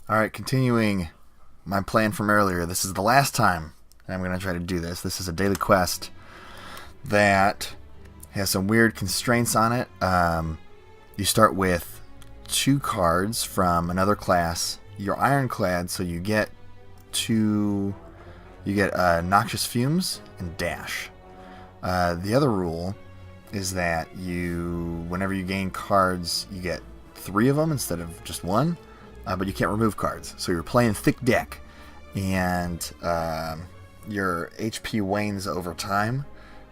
Alright, continuing my plan from earlier. This is the last time I'm going to try to do this. This is a daily quest that has some weird constraints on it. You start with 2 cards from another class. You're Ironclad, so you get Noxious Fumes and Dash. The other rule is that whenever you gain cards, you get 3 of them instead of just 1. But you can't remove cards. So you're playing thicc dekk, and your HP wanes over time,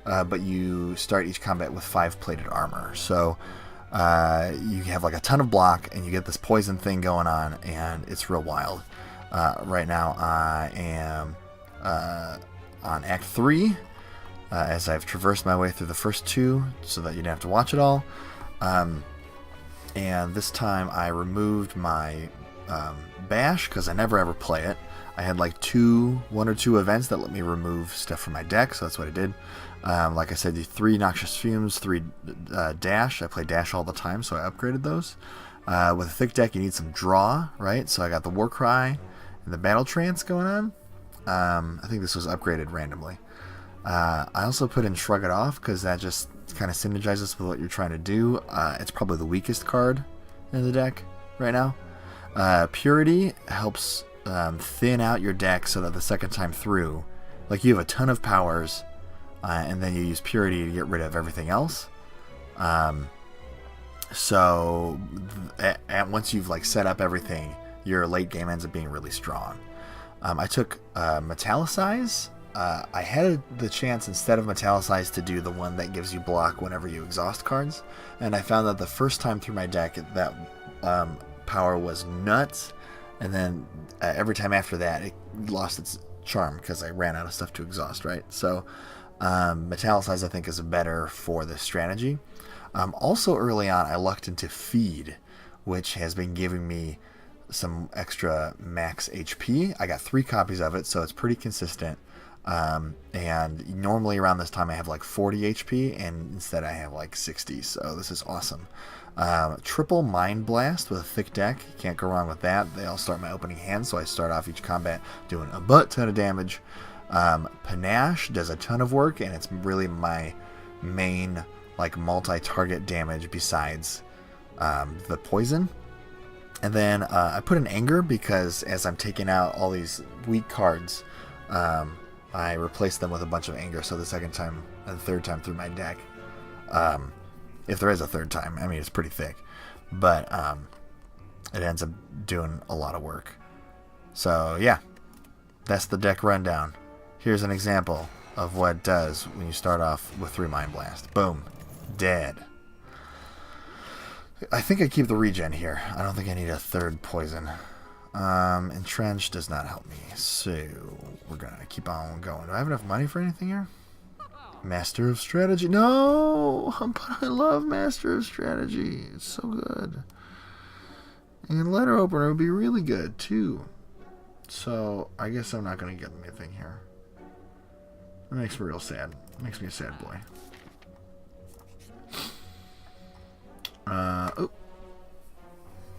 but you start each combat with 5 plated armor. So you have like a ton of block, and you get this poison thing going on, and it's real wild. Right now I am on Act 3, as I've traversed my way through the first 2, so that you don't have to watch it all. And this time I removed my bash because I never ever play it. I had like 1 or 2 events that let me remove stuff from my deck, so that's what I did. Like I said, the 3 Noxious Fumes, 3 Dash. I play Dash all the time, so I upgraded those. With a thicc dekk, you need some draw, right? So I got the Warcry and the Battle Trance going on. I think this was upgraded randomly. I also put in Shrug It Off because that just kind of synergizes with what you're trying to do. It's probably the weakest card in the deck right now. Purity helps thin out your deck so that the second time through, like, you have a ton of powers, and then you use Purity to get rid of everything else. So once you've like set up everything, your late game ends up being really strong. I took Metallicize. I had the chance, instead of Metallicize, to do the one that gives you block whenever you exhaust cards, and I found that the first time through my deck that power was nuts, and then every time after that it lost its charm because I ran out of stuff to exhaust, right? So Metallicize, I think, is better for this strategy. Also early on I lucked into Feed, which has been giving me some extra max HP. I got 3 copies of it, so it's pretty consistent. And normally around this time I have like 40 HP, and instead I have like 60, so this is awesome. Triple Mind Blast with a thicc dekk. You can't go wrong with that. They all start my opening hand, so I start off each combat doing a butt ton of damage. Panache does a ton of work, and it's really my main like multi-target damage besides the poison. And then I put in Anger because as I'm taking out all these weak cards, I replace them with a bunch of Anger, so the second time and the third time through my deck, if there is a third time, I mean, it's pretty thick, but it ends up doing a lot of work. So yeah, that's the deck rundown. Here's an example of what it does when you start off with 3 Mind Blast. Boom. Dead. I think I keep the regen here. I don't think I need a 3rd poison. Entrench does not help me, so we're gonna keep on going. Do I have enough money for anything here? Master of Strategy. No! But I love Master of Strategy. It's so good. And Letter Opener would be really good, too. So, I guess I'm not gonna get anything here. That makes me real sad. It makes me a sad boy. Oh.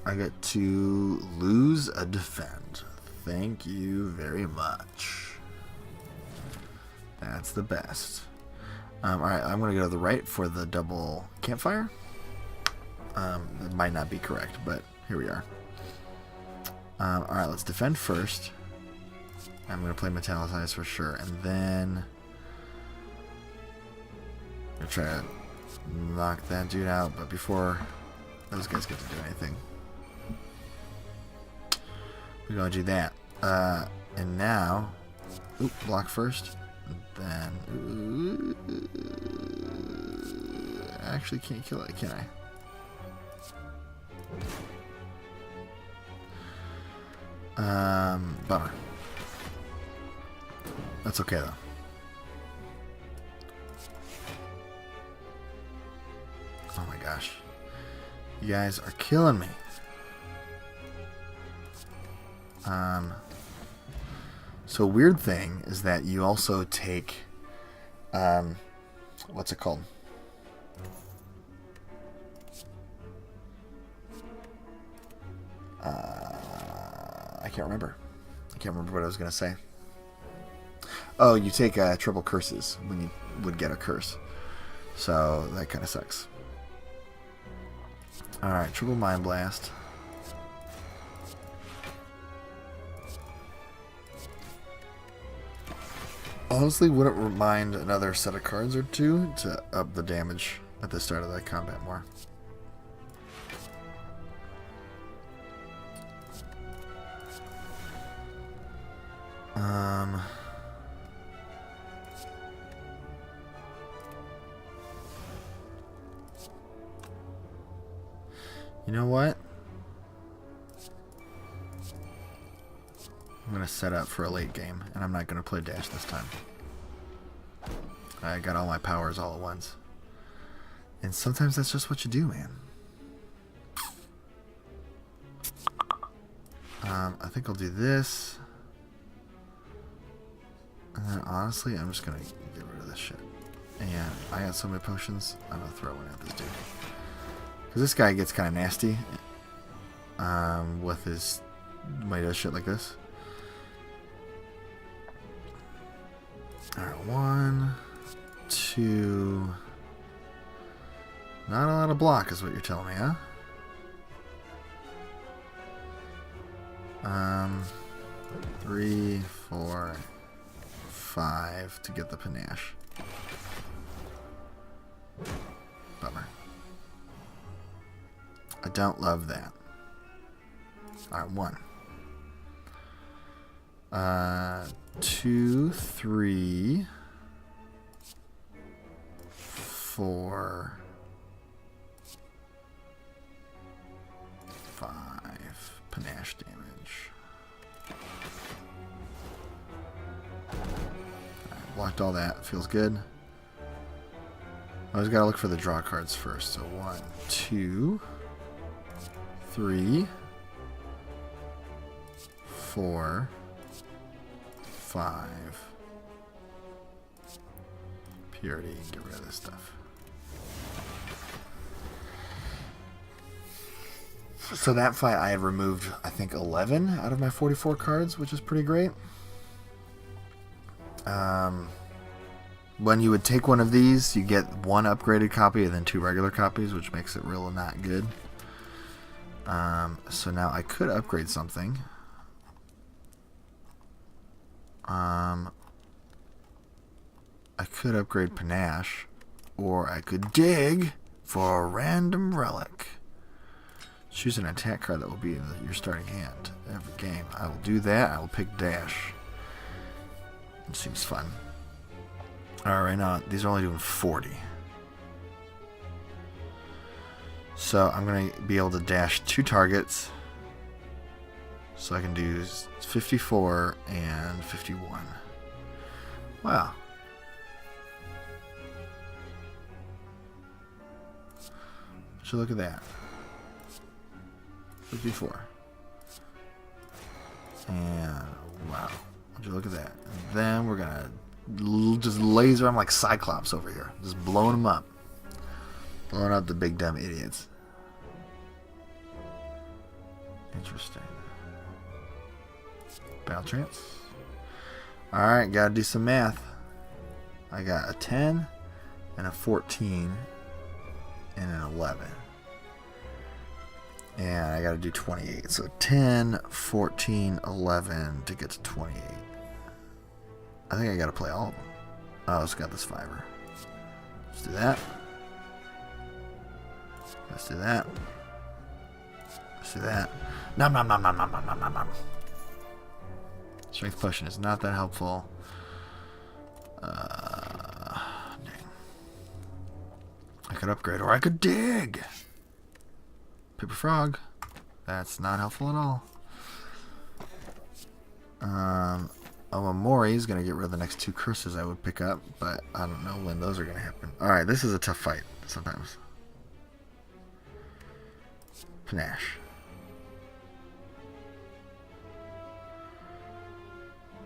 I get to lose a defend. Thank you very much. That's the best. Alright, I'm going to go to the right for the double campfire. It might not be correct, but here we are. Alright, let's defend first. I'm going to play Metallicize for sure. And then I'm going to try to knock that dude out, but before those guys get to do anything, we're going to do that. And now, block first. Then, I actually can't kill it, can I? Bummer. That's okay though. Oh my gosh. You guys are killing me. So weird thing is that you also take, what's it called? I can't remember. I can't remember what I was going to say. Oh, you take triple curses when you would get a curse. So that kind of sucks. Alright, triple Mind Blast. Honestly, wouldn't mind another set of cards or two to up the damage at the start of the combat more. You know what? I'm going to set up for a late game, and I'm not going to play dash this time. I got all my powers all at once. And sometimes that's just what you do, man. I think I'll do this. And then honestly, I'm just going to get rid of this shit. And I got so many potions, I'm going to throw one at this dude. Because this guy gets kind of nasty with his, when he does shit like this. Alright, 1, 2. Not a lot of block is what you're telling me, huh? 3, 4, 5 to get the panache. Bummer. I don't love that. Alright, 1. 2, 3, 4, 5 panache damage. Alright, blocked all that. Feels good. I always gotta look for the draw cards first. So 1, 2, 3, 4, 5. Purity, get rid of this stuff. So that fight I had removed, I think, 11 out of my 44 cards, which is pretty great. When you would take one of these, you get 1 upgraded copy and then 2 regular copies, which makes it real not good. So now I could upgrade something. I could upgrade Panache, or I could dig for a random relic. Choose an attack card that will be in your starting hand every game. I will do that. I will pick Dash. It seems fun. Alright, right now, these are only doing 40. So I'm going to be able to dash 2 targets. So I can do 54 and 51. Wow. So look at that. 54. And wow. Would you look at that? And then we're going to just laser them like Cyclops over here. Just blowing them up. Blowing up the big dumb idiots. Interesting. Battle trance. Alright, gotta do some math. I got a 10 and a 14 and an 11. And I gotta do 28. So 10, 14, 11 to get to 28. I think I gotta play all of them. Oh, it's got this fiber. Let's do that. Let's do that. Let's do that. Nom nom nom nom nom nom nom nom nom. Strength potion is not that helpful. Dang. I could upgrade, or I could dig. Paper frog. That's not helpful at all. Omamori is going to get rid of the next 2 curses I would pick up, but I don't know when those are going to happen. Alright, this is a tough fight sometimes. Panache.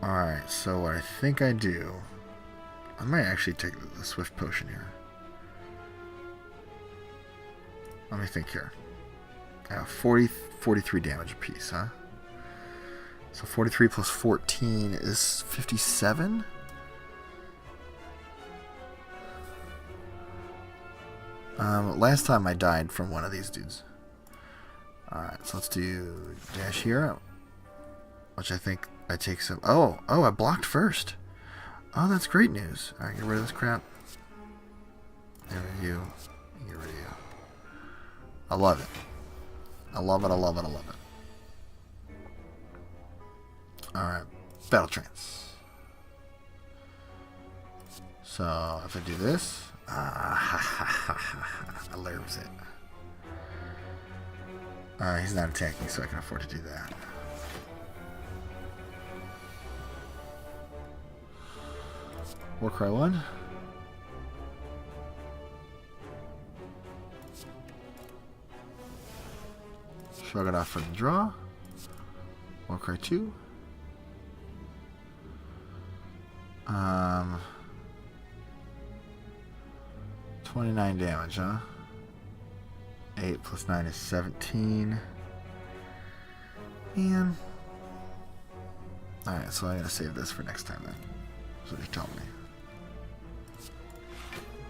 Alright, so what I think I do, I might actually take the Swift Potion here. Let me think here. I have 43 damage apiece, huh? So 43 plus 14 is 57? Last time I died from one of these dudes. Alright, so let's do dash hero. Which I think I take some... Oh, I blocked first. Oh, that's great news. Alright, get rid of this crap. There you. Get rid of you. I love it. I love it, I love it, I love it. Alright, battle trance. So, if I do this... I lose it. Alright, he's not attacking, so I can afford to do that. Warcry 1. Shrug it off for the draw. Warcry 2. 29 damage, huh? 8 plus 9 is 17. Man. Alright, so I gotta save this for next time then. That's what you're telling me.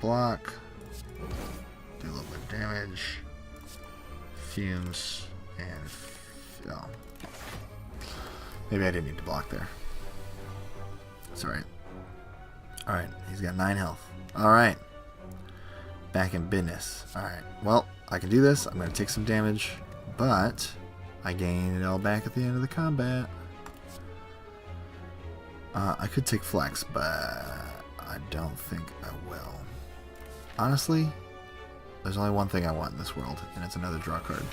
Block. Do a little bit of damage. Fumes. And... oh. Maybe I didn't need to block there. It's alright. Alright, he's got 9 health. Alright. Back in business. Alright, well, I can do this. I'm going to take some damage, but I gain it all back at the end of the combat. I could take flex, but I don't think I will. Honestly, there's only one thing I want in this world, and it's another draw card.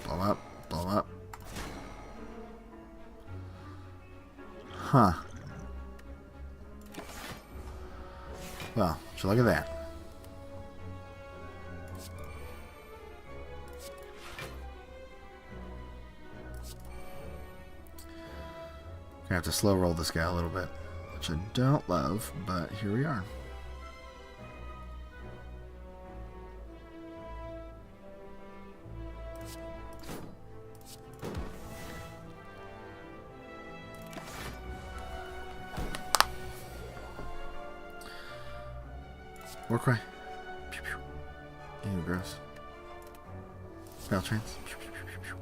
Blow up, blow up. Huh. Well, so look at that. Gonna have to slow roll this guy a little bit, which I don't love, but here we are. Warcry. Pew, pew. Ew, gross. Battle trance. Pew, pew, pew, pew, pew.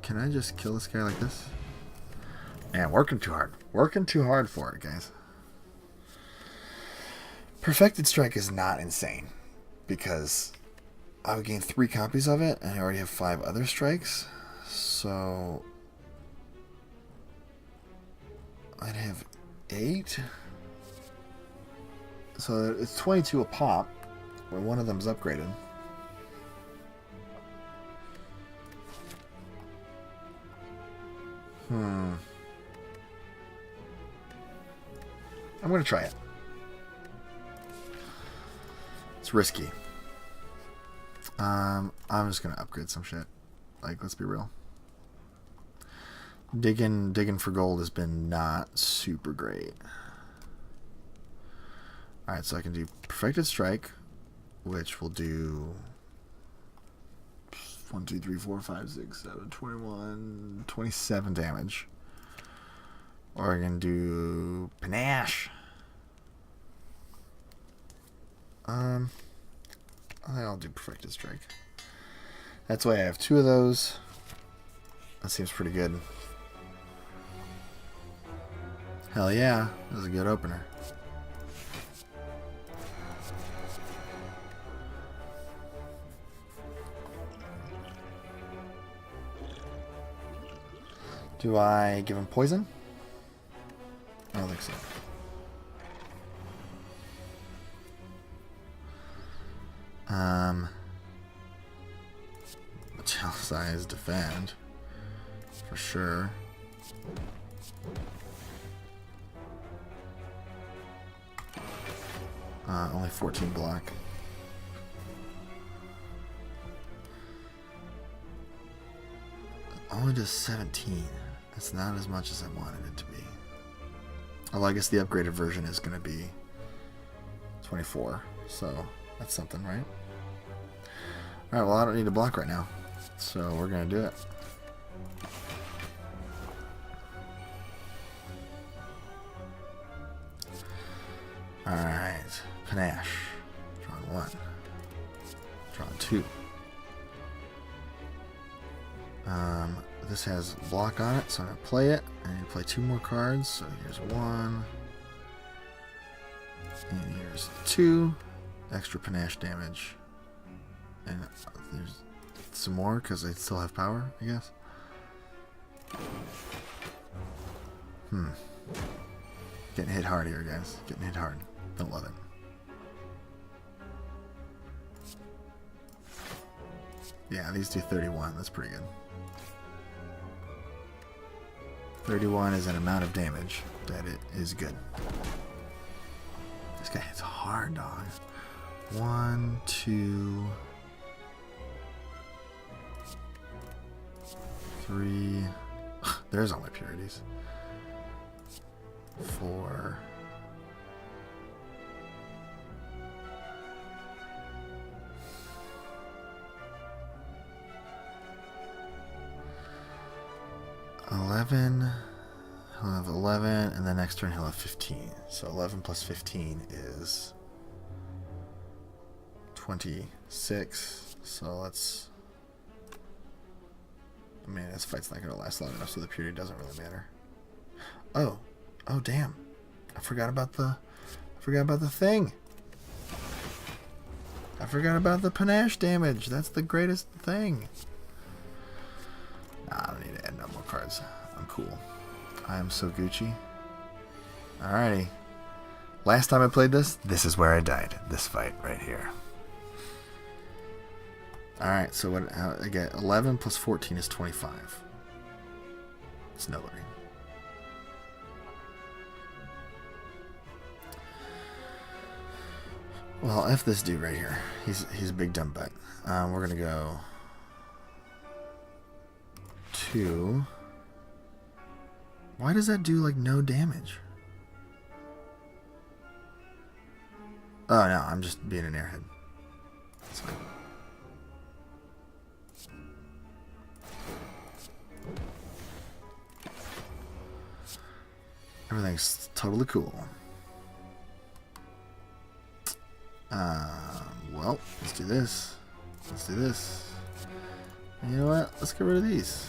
Can I just kill this guy like this? Man, working too hard. Working too hard for it, guys. Perfected Strike is not insane, because I would gain 3 copies of it, and I already have 5 other strikes. So I'd have 8. So it's 22 a pop when one of them's upgraded. I'm gonna try it. It's risky. I'm just gonna upgrade some shit. Like, let's be real. Digging for gold has been not super great. Alright, so I can do Perfected Strike, which will do 1, 2, 3, 4, 5, 6, 7, 21, 27 damage. Or I can do Panache. I think I'll do Perfected Strike. That's why I have 2 of those. That seems pretty good. Hell yeah, that was a good opener. Do I give him poison? I don't think so. Size defend for sure. Only 14 block. only does 17. That's not as much as I wanted it to be. Although I guess the upgraded version is going to be 24. So that's something, right? Alright, well I don't need to block right now. So we're going to do it. Alright. Panache. Drawn 1. Drawn 2. This has block on it, so I'm going to play it. I need to play 2 more cards. So here's 1. And here's 2. Extra panache damage. And there's some more because I still have power, I guess. Getting hit hard here, guys. Getting hit hard. Don't love it. Yeah, these do 31. That's pretty good. 31 is an amount of damage that it is good. This guy hits hard, dog. 1, 2, 3. There's all my purities. 4. 11. He'll have 11, and then next turn he'll have 15. So 11 plus 15 is 26. So let's... I mean, this fight's not going to last long enough, so the purity doesn't really matter. Oh. Oh, damn. I forgot about the thing. I forgot about the panache damage. That's the greatest thing. Nah, I don't need to add no more cards. I'm cool. I am so Gucci. Alrighty. Last time I played this is where I died. This fight right here. Alright, so what I get 11 plus 14 is 25. It's nobody. Well, F this dude right here. He's a big dumb butt. We're gonna go 2. Why does that do like no damage? Oh no, I'm just being an airhead. That's fine. Everything's totally cool. Well, let's do this. Let's do this. And you know what? Let's get rid of these.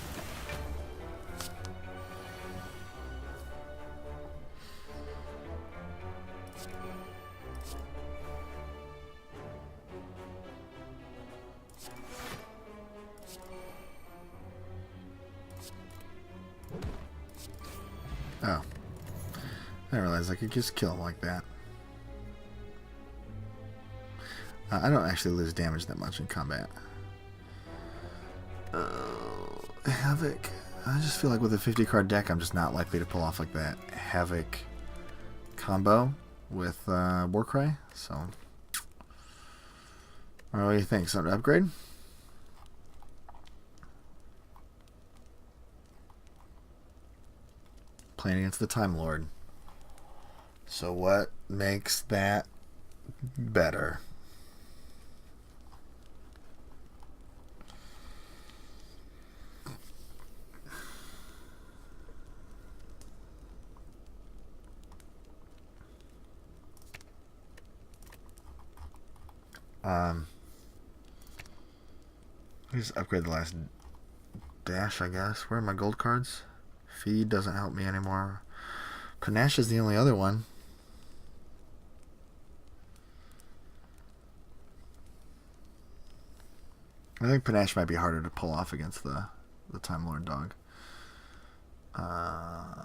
Oh. I realized I could just kill him like that. I don't actually lose damage that much in combat. Havoc. I just feel like with a 50 card deck, I'm just not likely to pull off like that Havoc combo with Warcry. So, what do you think? Something to upgrade? Playing against the Time Lord. So what makes that better? Just upgrade the last dash, I guess. Where are my gold cards? Feed doesn't help me anymore. Panache is the only other one. I think Panache might be harder to pull off against the Time Lord dog. Yeah,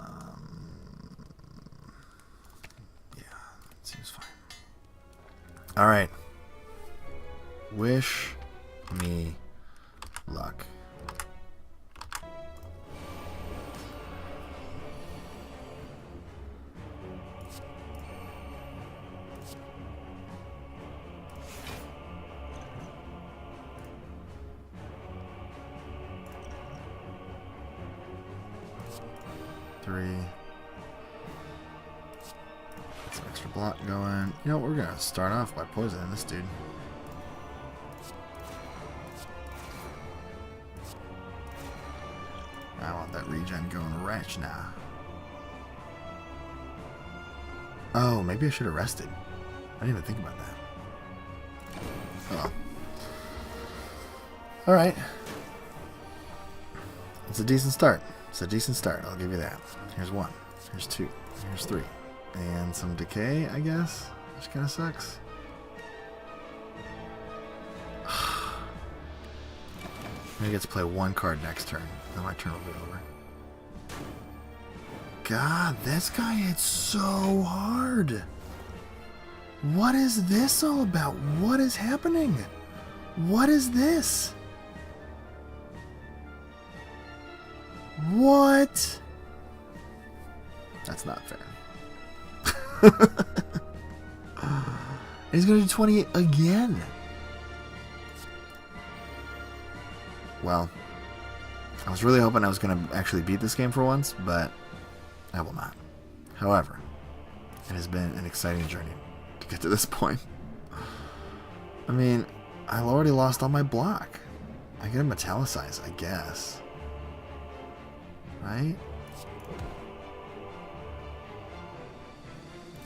it seems fine. Alright. Wish me luck. 3. Get some extra block going. You know what? We're going to start off by poisoning this dude. I want that regen going right now. Oh, maybe I should have rested. I didn't even think about that. Oh. Alright. It's a decent start. It's a decent start, I'll give you that. Here's 1. Here's 2. Here's 3. And some decay, I guess. Which kind of sucks. I get to play 1 card next turn. Then my turn will be over. God, this guy hits so hard. What is this all about? What is happening? What is this? What? That's not fair. He's going to do 28 again. Well, I was really hoping I was going to actually beat this game for once, but I will not. However, it has been an exciting journey to get to this point. I mean, I already lost all my block. I get a metallicize, I guess. Right?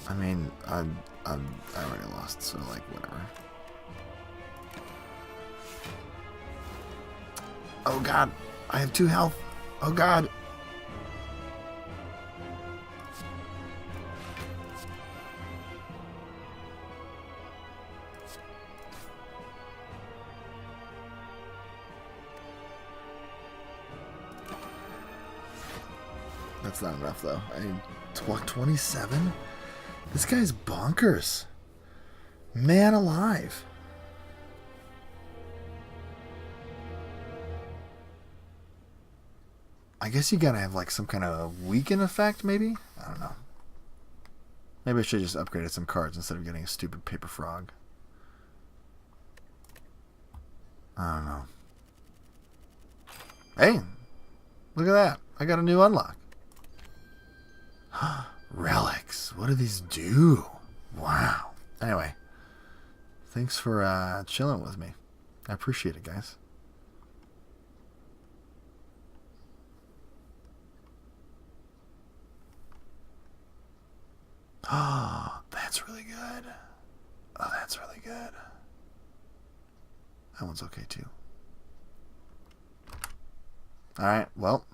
I mean, I already lost, so like whatever. Oh god, I have 2 health. Oh god. That's not enough though. I need 27? This guy's bonkers. Man alive. I guess you gotta have like some kind of weaken effect, maybe? I don't know. Maybe I should have just upgraded some cards instead of getting a stupid paper frog. I don't know. Hey! Look at that. I got a new unlock. Relics. What do these do? Wow. Anyway. Thanks for chilling with me. I appreciate it, guys. Oh, that's really good. Oh, that's really good. That one's okay, too. Alright, well,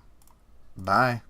bye.